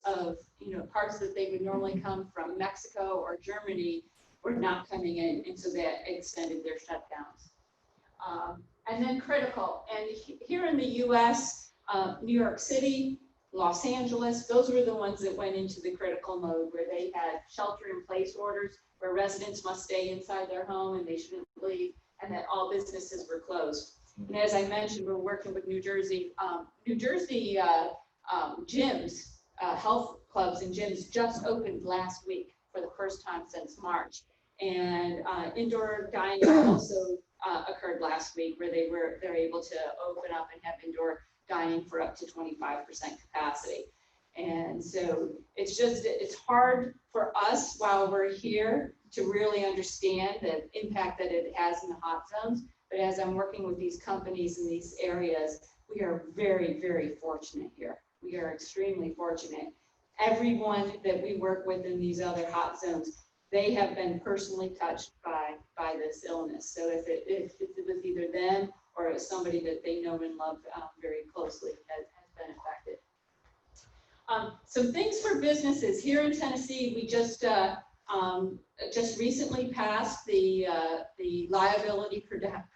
of, parts that they would normally come from Mexico or Germany were not coming in, and so that extended their shutdowns. And then critical, and here in the US, New York City, Los Angeles, those were the ones that went into the critical mode, where they had shelter-in-place orders, where residents must stay inside their home and they shouldn't leave, and that all businesses were closed. And as I mentioned, we're working with New Jersey. Gyms, health clubs and gyms just opened last week for the first time since March. And indoor dining also occurred last week, where they're able to open up and have indoor dining for up to 25% capacity. And so it's hard for us while we're here to really understand the impact that it has in the hot zones. But as I'm working with these companies in these areas, we are very, very fortunate here. We are extremely fortunate. Everyone that we work with in these other hot zones, they have been personally touched by this illness. So if it was either them or it's somebody that they know and love very closely has been affected. Some things for businesses here in Tennessee. We just recently passed the liability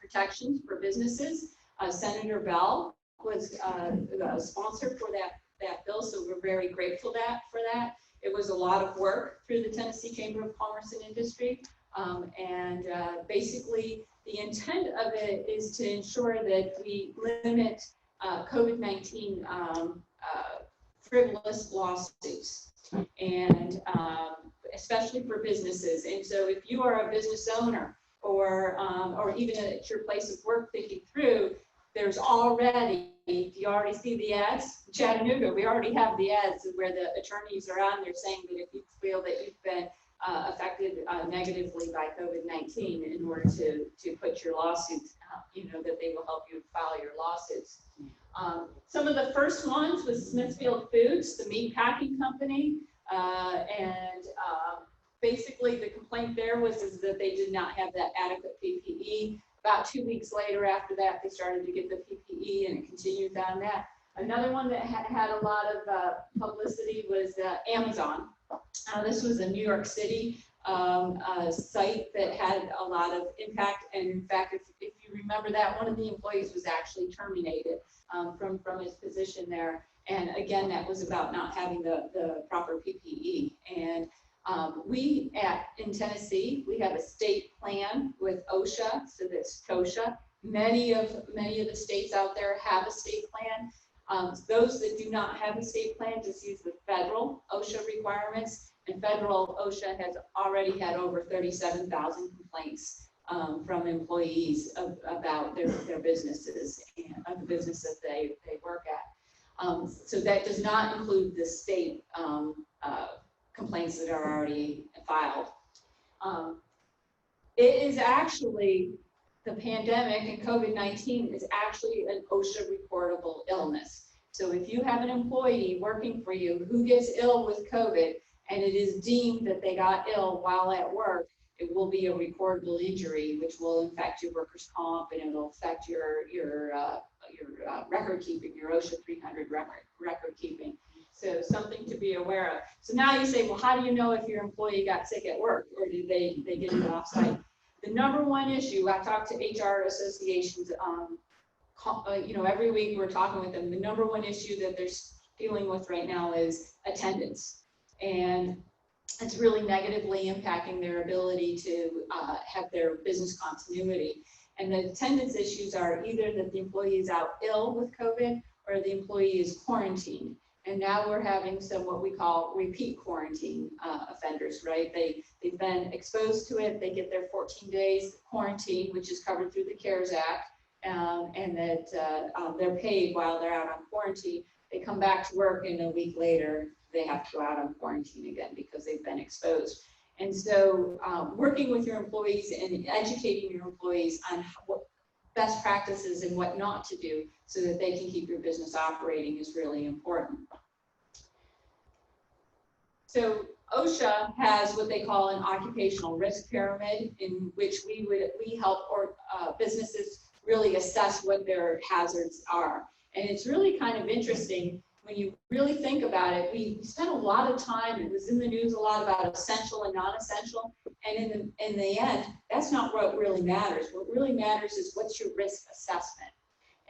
protections for businesses. Senator Bell was a sponsor for that bill, so we're very grateful for that. It was a lot of work through the Tennessee Chamber of Commerce and Industry, and basically the intent of it is to ensure that we limit COVID-19 frivolous lawsuits, and especially for businesses. And so if you are a business owner or even at your place of work thinking through, there's already, if you already see the ads, Chattanooga, we already have the ads where the attorneys are on there saying that if you feel that you've been affected negatively by COVID-19, in order to put your lawsuits, that they will help you file your lawsuits. Some of the first ones was Smithfield Foods, the meat packing company, and basically the complaint there was that they did not have that adequate PPE. About 2 weeks later after that, they started to get the PPE, and it continued on that. Another one that had a lot of publicity was Amazon. This was a New York City site that had a lot of impact, and in fact, if you remember that, one of the employees was actually terminated from his position there. And again, that was about not having the proper PPE. And in Tennessee, we have a state plan with OSHA, so that's TOSHA. Many of the states out there have a state plan. Those that do not have a state plan just use the federal OSHA requirements, and federal OSHA has already had over 37,000 complaints from employees about their businesses and the business that they work at. So that does not include the state complaints that are already filed. It is actually, the pandemic and COVID-19 is actually an OSHA reportable illness. So if you have an employee working for you who gets ill with COVID and it is deemed that they got ill while at work, it will be a recordable injury, which will affect your workers' comp, and it'll affect your record keeping, your OSHA 300 record keeping. So something to be aware of. So now you say, well, how do you know if your employee got sick at work, or did they get it offsite? The number one issue, I talk to HR associations, every week we're talking with them. The number one issue that they're dealing with right now is attendance. And it's really negatively impacting their ability to have their business continuity. And the attendance issues are either that the employee is out ill with COVID or the employee is quarantined. And now we're having some what we call repeat quarantine offenders, right? They've been exposed to it, they get their 14 days quarantine, which is covered through the CARES Act, and that they're paid while they're out on quarantine. They come back to work, and a week later, they have to go out on quarantine again because they've been exposed. And so working with your employees and educating your employees on what best practices and what not to do so that they can keep your business operating is really important. So OSHA has what they call an occupational risk pyramid, in which we help businesses really assess what their hazards are. And it's really kind of interesting when you really think about it, we spent a lot of time, it was in the news a lot about essential and non-essential, and in the end, that's not what really matters. What really matters is what's your risk assessment.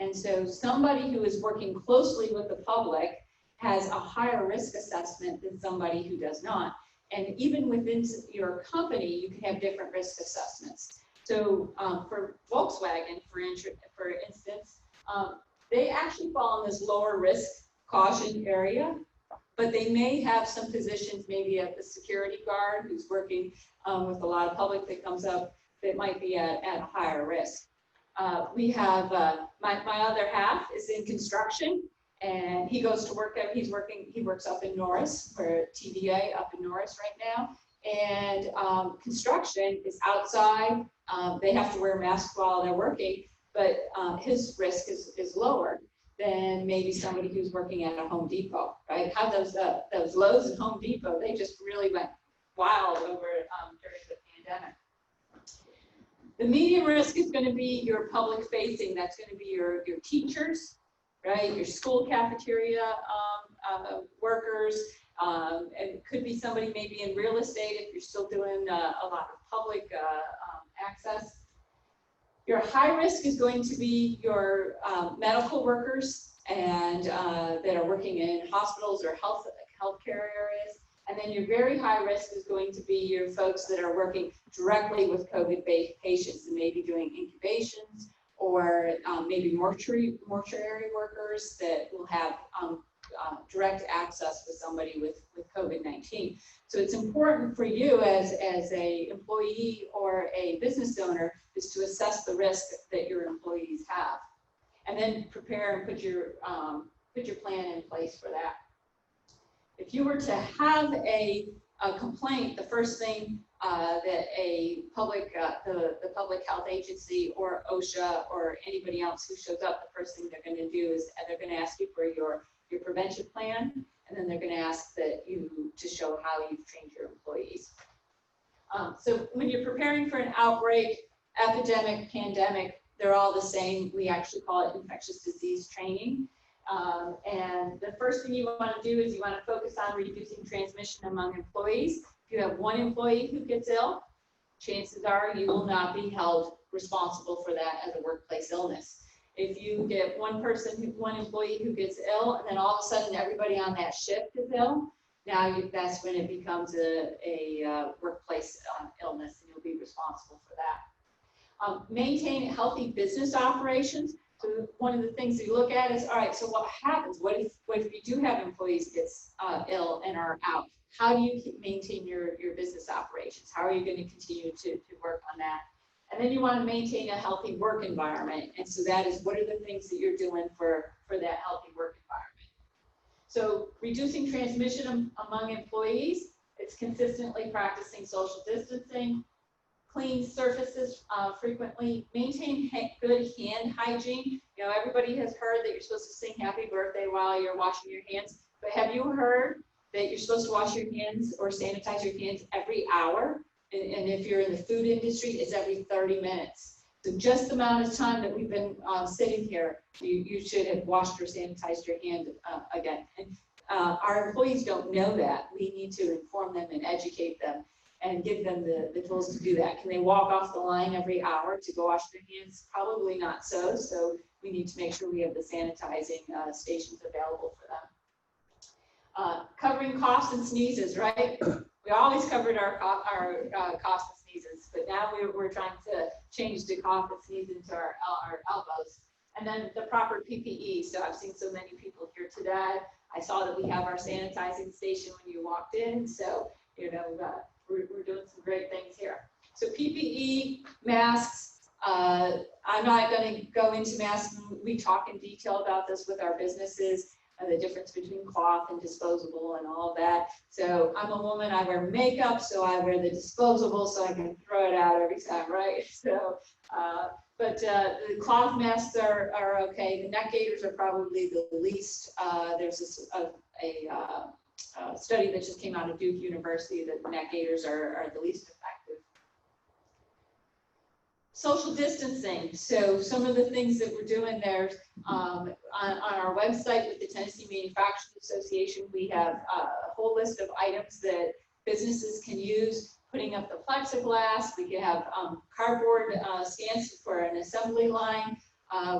And so somebody who is working closely with the public has a higher risk assessment than somebody who does not. And even within your company, you can have different risk assessments. So for Volkswagen, for instance, they actually fall in this lower risk caution area, but they may have some positions, maybe at the security guard who's working with a lot of public that comes up that might be at a higher risk. We have my other half is in construction, and he goes to work. He works up in Norris for TVA up in Norris right now. And construction is outside. They have to wear masks while they're working, but his risk is lower than maybe somebody who's working at a Home Depot, right? How those Lowe's and Home Depot, they just really went wild over during the pandemic. The medium risk is going to be your public facing. That's going to be your teachers, right? Your school cafeteria workers. It could be somebody maybe in real estate if you're still doing a lot of public access. Your high risk is going to be your medical workers and that are working in hospitals or healthcare areas. And then your very high risk is going to be your folks that are working directly with COVID-based patients and maybe doing incubations or maybe mortuary workers that will have direct access with somebody with COVID-19. So it's important for you as a employee or a business owner is to assess the risk that your employees have, and then prepare and put your plan in place for that. If you were to have a complaint, the first thing that a public the public health agency or OSHA or anybody else who shows up, the first thing they're going to do is they're going to ask you for your prevention plan, and then they're going to ask that you to show how you've trained your employees. So when you're preparing for an outbreak, epidemic, pandemic, they're all the same. We actually call it infectious disease training. And the first thing you want to do is you want to focus on reducing transmission among employees. If you have one employee who gets ill, chances are you will not be held responsible for that as a workplace illness. If you get one employee who gets ill, and then all of a sudden everybody on that shift is ill, now that's when it becomes a workplace illness, and you'll be responsible for that. Maintain healthy business operations. So one of the things that you look at is, all right, so what happens? What if you do have employees get ill and are out? How do you maintain your business operations? How are you going to continue to work on that? And then you want to maintain a healthy work environment. And so that is, what are the things that you're doing for that healthy work environment? So reducing transmission among employees, it's consistently practicing social distancing, clean surfaces frequently, maintain good hand hygiene. You know, everybody has heard that you're supposed to sing happy birthday while you're washing your hands, but have you heard that you're supposed to wash your hands or sanitize your hands every hour? And if you're in the food industry, it's every 30 minutes. So just the amount of time that we've been sitting here, you should have washed or sanitized your hand again. And our employees don't know that. We need to inform them and educate them and give them the tools to do that. Can they walk off the line every hour to go wash their hands? Probably not so. So we need to make sure we have the sanitizing stations available for them. Covering coughs and sneezes, right? We always covered our coughs and sneezes, but now we're trying to change the cough and sneeze into our elbows. And then the proper PPE. So I've seen so many people here today. I saw that we have our sanitizing station when you walked in. So, you know, we're doing some great things here. So PPE, masks. I'm not going to go into masks. We talk in detail about this with our businesses. The difference between cloth and disposable and all of that. So I'm a woman, I wear makeup, so I wear the disposable so I can throw it out every time, right? So, but the cloth masks are okay. The neck gaiters are probably the least. There's a study that just came out of Duke University that neck gaiters are the least effective. Social distancing. So some of the things that we're doing there, on our website with the Tennessee Manufacturers Association, we have a whole list of items that businesses can use, putting up the plexiglass. We can have cardboard stands for an assembly line.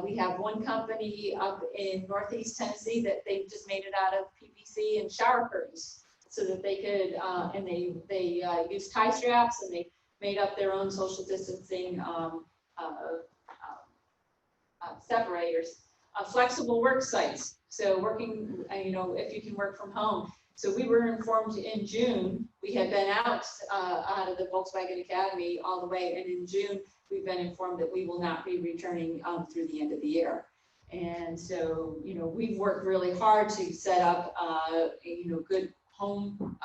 We have one company up in Northeast Tennessee that they just made it out of PVC and shower curtains so that they could, and they use tie straps, and they made up their own social distancing separators. Flexible work sites, so working, if you can work from home. So we were informed in June, we had been out of the Volkswagen Academy all the way, and in June, we've been informed that we will not be returning through the end of the year. And so, we've worked really hard to set up, good home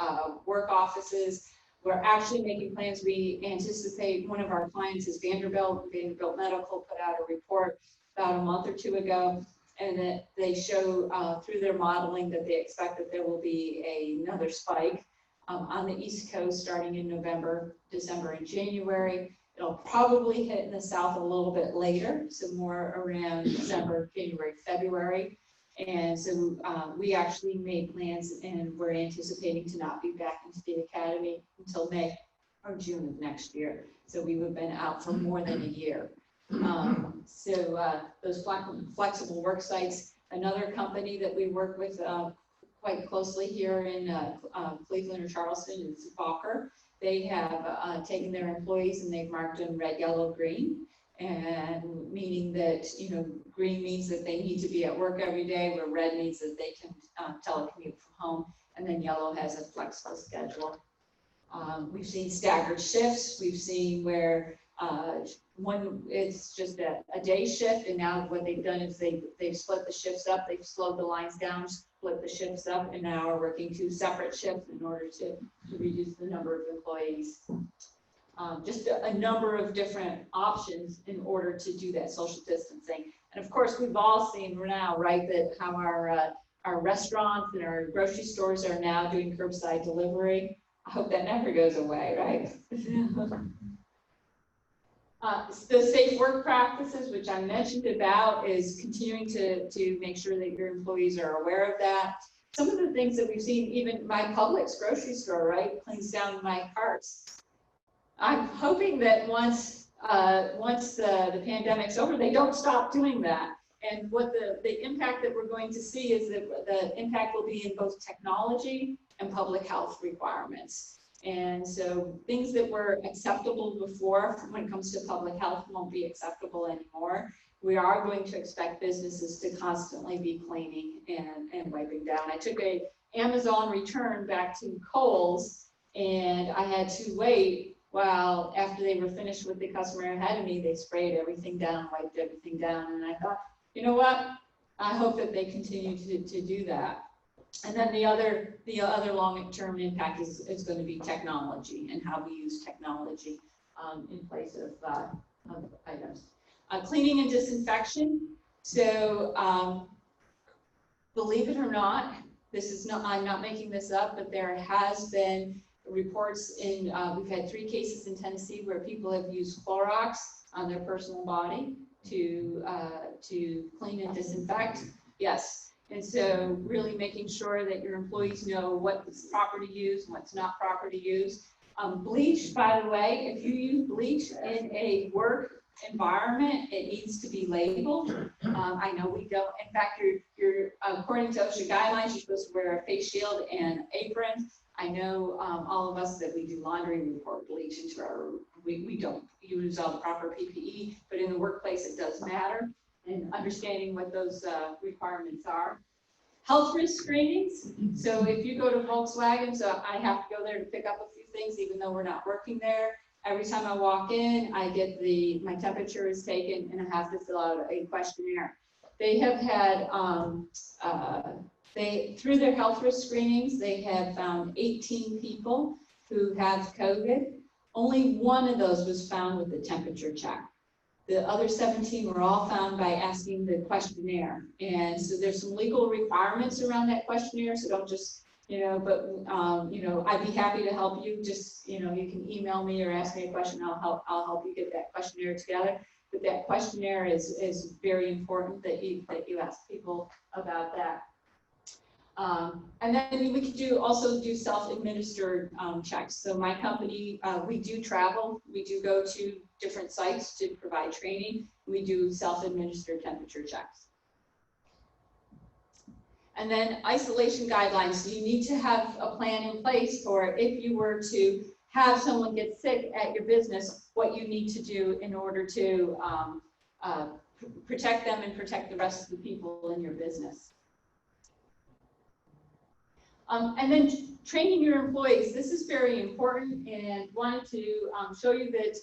work offices. We're actually making plans. We anticipate, one of our clients is Vanderbilt Medical put out a report about a month or two ago, and that they show through their modeling that they expect that there will be another spike on the East Coast starting in November, December, and January. It'll probably hit in the South a little bit later, so more around December, January, February. And so we actually made plans, and we're anticipating to not be back into the academy until May or June of next year. So we would have been out for more than a year. Those flexible work sites, another company that we work with quite closely here in Cleveland or Charleston is Walker. They have taken their employees and they've marked them red, yellow, green, and meaning that, green means that they need to be at work every day, where red means that they can telecommute from home, and then yellow has a flexible schedule. We've seen staggered shifts. We've seen where one, it's just a day shift, and now what they've done is they've split the shifts up. They've slowed the lines down, split the shifts up, and now are working 2 separate shifts in order to reduce the number of employees. Just a number of different options in order to do that social distancing. And of course, we've all seen now, right, that how our restaurants and our grocery stores are now doing curbside delivery. I hope that never goes away, right? The safe work practices, which I mentioned about, is continuing to make sure that your employees are aware of that. Some of the things that we've seen, even my Publix grocery store, right, cleans down my carts. I'm hoping that once the pandemic's over, they don't stop doing that. And what the impact that we're going to see is that the impact will be in both technology and public health requirements. And so things that were acceptable before when it comes to public health won't be acceptable anymore. We are going to expect businesses to constantly be cleaning and wiping down. I took a Amazon return back to Kohl's, and I had to wait while after they were finished with the customer ahead of me, they sprayed everything down, wiped everything down. And I thought, you know what? I hope that they continue to do that. And then the other long-term impact is going to be technology and how we use technology in place of items. Cleaning and disinfection. So believe it or not, I'm not making this up, but there has been reports in, we've had 3 cases in Tennessee where people have used Clorox on their personal body to clean and disinfect. Yes. And so really making sure that your employees know what's proper to use and what's not proper to use. Bleach, by the way, if you use bleach in a work environment, it needs to be labeled. I know we don't. In fact, you're according to OSHA guidelines, you're supposed to wear a face shield and apron. I know all of us that we do laundry, we report bleach into our, we don't use all the proper PPE, but in the workplace it does matter, and understanding what those requirements are. Health risk screenings. So if you go to Volkswagen, so I have to go there to pick up a few things, even though we're not working there. Every time I walk in, I get my temperature is taken, and I have to fill out a questionnaire. They have had, through their health risk screenings, they have found 18 people who have COVID. Only one of those was found with the temperature check. The other 17 were all found by asking the questionnaire. And so there's some legal requirements around that questionnaire, so don't just, I'd be happy to help you. Just, you can email me or ask me a question. I'll help you get that questionnaire together. but that questionnaire is very important that you ask people about that. And then we could also do self-administered checks. So my company, we do travel. We do go to different sites to provide training. We do self-administered temperature checks. And then isolation guidelines. You need to have a plan in place for if you were to have someone get sick at your business, what you need to do in order to protect them and protect the rest of the people in your business. And then training your employees. This is very important, and wanted to show you that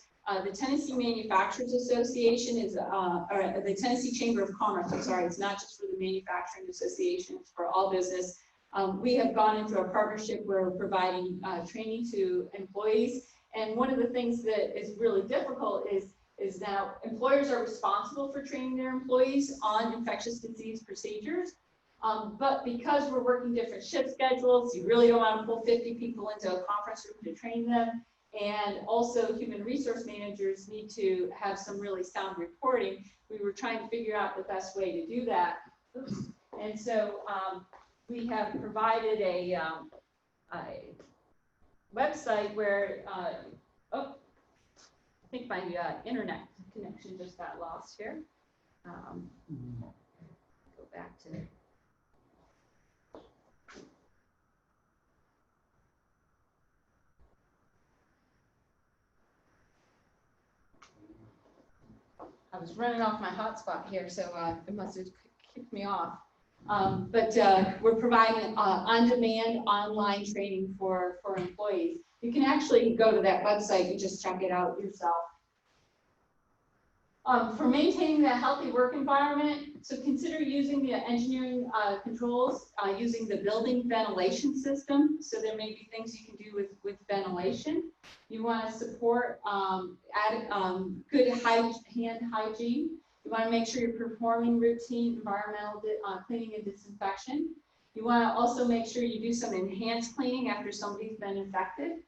the Tennessee Manufacturers Association is, or the Tennessee Chamber of Commerce, I'm sorry, it's not just for the Manufacturing Association, it's for all business. We have gone into a partnership where we're providing training to employees. And one of the things that is really difficult is now employers are responsible for training their employees on infectious disease procedures. But because we're working different shift schedules, you really don't want to pull 50 people into a conference room to train them. And also human resource managers need to have some really sound reporting. We were trying to figure out the best way to do that. Oops. And so we have provided a website where, oh, I think my internet connection just got lost here. Go back to I was running off my hotspot here, so it must have kicked me off. But we're providing on-demand online training for employees. You can actually go to that website and just check it out yourself. For maintaining that healthy work environment, so consider using the engineering controls, using the building ventilation system. So there may be things you can do with ventilation. You want to support good hand hygiene. You want to make sure you're performing routine environmental cleaning and disinfection. You want to also make sure you do some enhanced cleaning after somebody's been infected.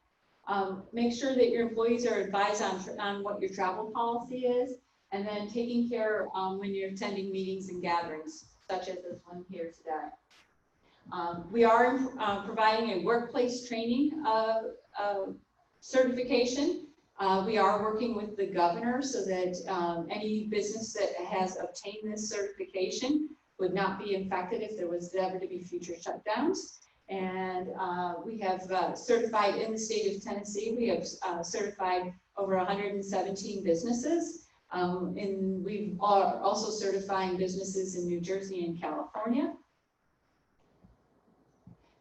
Make sure that your employees are advised on what your travel policy is, and then taking care when you're attending meetings and gatherings, such as this one here today. We are providing a workplace training certification. We are working with the governor so that any business that has obtained this certification would not be infected if there was ever to be future shutdowns. And we have certified in the state of Tennessee, we have certified over 117 businesses. And we are also certifying businesses in New Jersey and California.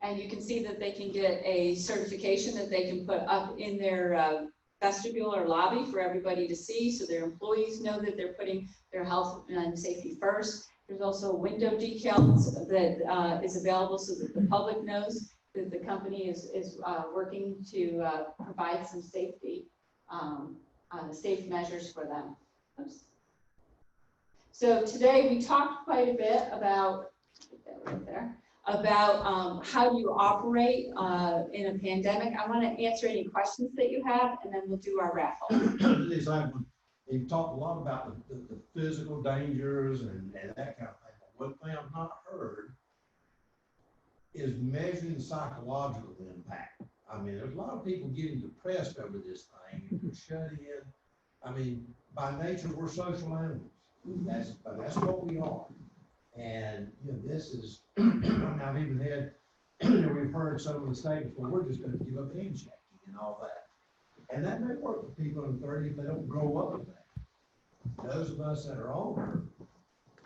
And you can see that they can get a certification that they can put up in their vestibule or lobby for everybody to see, so their employees know that they're putting their health and safety first. There's also a window decal that is available so that the public knows that the company is working to provide some safety, safe measures for them. Oops. So today we talked quite a bit about, right there, about how do you operate in a pandemic. I want to answer any questions that you have, and then we'll do our raffle. You've talked a lot about the physical dangers and that kind of thing. One thing I've not heard is measuring psychological impact. I mean, there's a lot of people getting depressed over this thing and shut in. I mean, by nature, we're social animals. That's what we are. And you know, this is, I've even had, we've heard some of the statements, well, we're just going to give up handshaking and all that. And that may work for people in 30 if they don't grow up with that. Those of us that are older,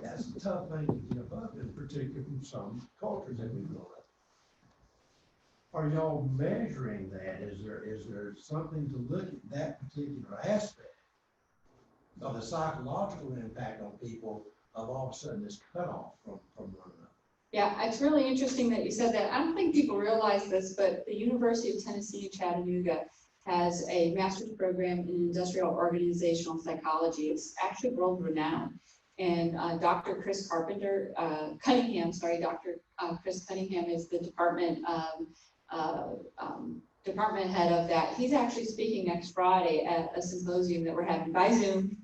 that's a tough thing to give up, in particular from some cultures that we've grown up. Are y'all measuring that? Is there something to look at that particular aspect of the psychological impact on people of all of a sudden this cutoff from one another? Yeah, it's really interesting that you said that. I don't think people realize this, but the University of Tennessee in Chattanooga has a master's program in industrial organizational psychology. It's actually world renowned. And Dr. Chris Cunningham is the department head of that. He's actually speaking next Friday at a symposium that we're having by Zoom.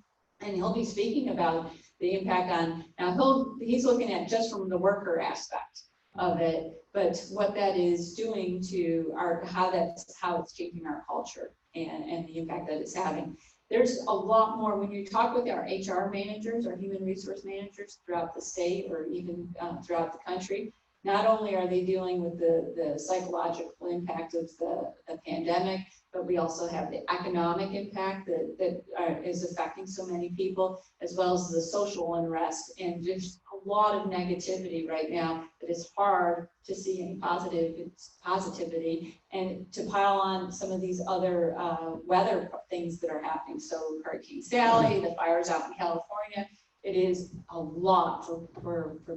And he'll be speaking about the impact on, now he's looking at just from the worker aspect of it, but what that is doing to how it's changing our culture and the impact that it's having. There's a lot more when you talk with our HR managers or human resource managers throughout the state or even throughout the country. Not only are they dealing with the psychological impact of the pandemic, but we also have the economic impact that is affecting so many people, as well as the social unrest. And there's a lot of negativity right now that is hard to see any positivity, and to pile on some of these other weather things that are happening. So Hurricane Sally, the fires out in California, it is a lot for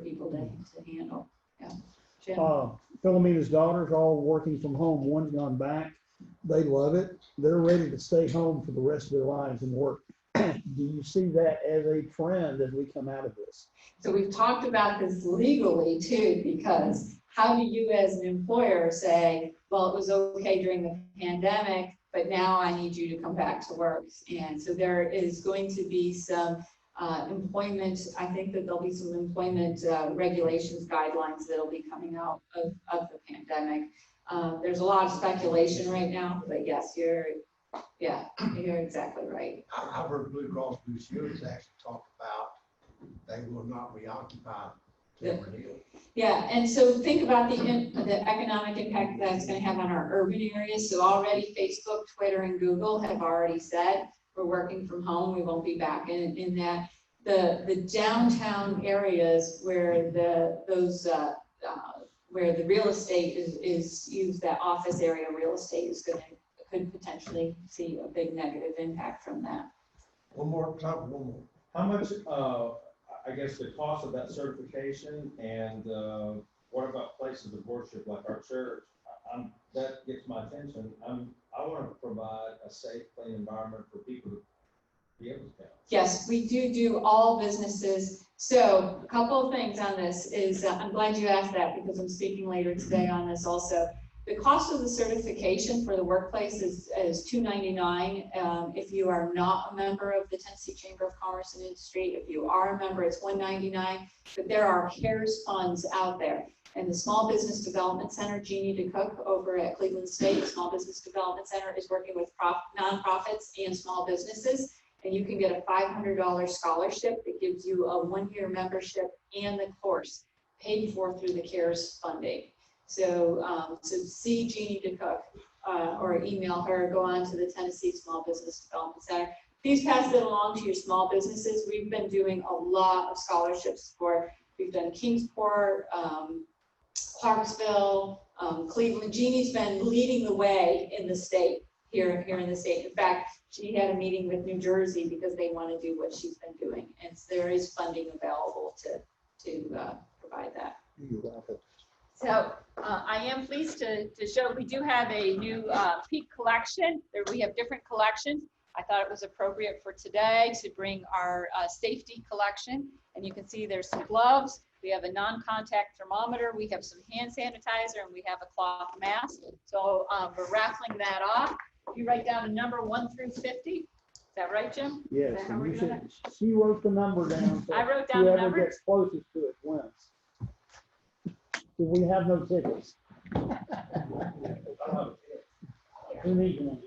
people to handle. Yeah. Jim? Philomena's daughters all working from home. One's gone back. They love it. They're ready to stay home for the rest of their lives and work. Do you see that as a trend as we come out of this? So we've talked about this legally too, because how do you as an employer say, well, it was okay during the pandemic, but now I need you to come back to work? And so there is going to be some employment, I think that there'll be some employment regulations, guidelines that'll be coming out of the pandemic. There's a lot of speculation right now, but yes, you're exactly right. I've heard Blue Cross Blue Shield has actually talked about they will not reoccupy Timber Hill. Yeah, and so think about the economic impact that's going to have on our urban areas. So already Facebook, Twitter, and Google have already said we're working from home. We won't be back in that. The downtown areas where where the real estate is used, that office area real estate could potentially see a big negative impact from that. One more. How much, I guess, the cost of that certification, and what about places of worship like our church? That gets my attention. I want to provide a safe, clean environment for people to be able to come. Yes, we do all businesses. So a couple of things on this is, I'm glad you asked that because I'm speaking later today on this also. The cost of the certification for the workplace is $299. If you are not a member of the Tennessee Chamber of Commerce and Industry, if you are a member, it's $199. But there are CARES funds out there. And the Small Business Development Center, Jeannie DeCook over at Cleveland State Small Business Development Center, is working with nonprofits and small businesses. And you can get a $500 scholarship that gives you a 1-year membership and the course paid for through the CARES funding. So, see Jeannie DeCook or email her, go on to the Tennessee Small Business Development Center. Please pass it along to your small businesses. We've been doing a lot of scholarships we've done Kingsport, Clarksville, Cleveland. Jeannie's been leading the way in the state, here in the state. In fact, she had a meeting with New Jersey because they want to do what she's been doing. And so there is funding available to provide that. So I am pleased to show we do have a new peak collection. We have different collections. I thought it was appropriate for today to bring our safety collection. And you can see there's some gloves. We have a non-contact thermometer. We have some hand sanitizer, and we have a cloth mask. So we're raffling that off. You write down a number 1 through 50. Is that right, Jim? Yes. She wrote the number down. So I wrote down the number. Whoever gets closest to it wins. We have no tickets. Who needs one?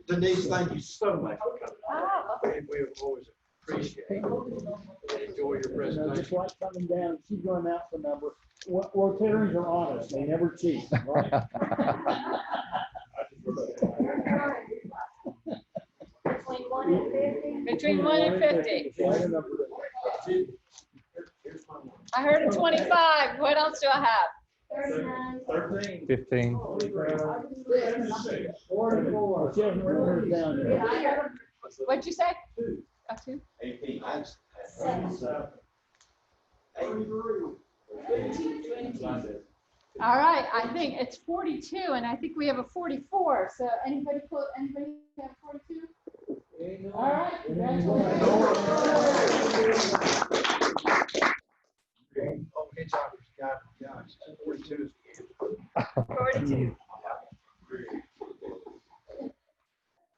Denise, thank you so much for coming. Oh, We always appreciate it. Enjoy your Just presentation. like coming down, she's going out for number. Rotarians are honest. They never cheat, right? between 1 and 50. I heard a 25. What else do I have? 13. 15. 44. She hasn't written hers down yet. What'd you say? 2. 18. All right, I think it's 42, and I think we have a 44. So anybody have 42? All right. Oh, Hitchhiker's Guide to the Galaxy. 42 is the answer. 42.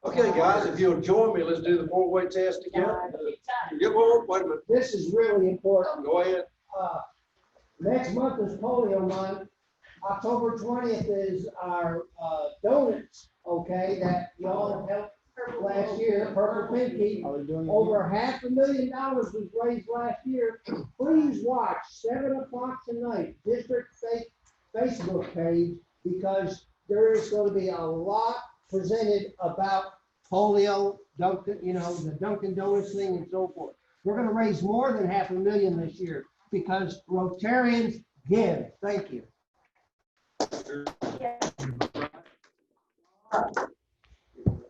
Okay. Okay, guys, if you'll join me, let's do the four-way test together. Yeah, well, wait a minute, This is really important. go ahead. Next month is polio month. October 20th is our, donuts, okay, that y'all helped last year, Purple Pinky. Are they doing it? Over $500,000 was raised last year. Please watch 7 o'clock tonight, District Facebook page, because there is going to be a lot presented about polio, Dunkin', you know, the Dunkin' Donuts thing and so forth. We're going to raise more than $500,000 this year because Rotarians give. Thank you.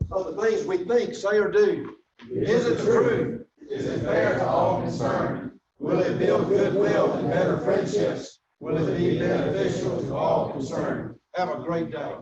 So the things we think, say, or do. Is it true? Is it fair to all concerned? Will it build goodwill and better friendships? Will it be beneficial to all concerned? Have a great day.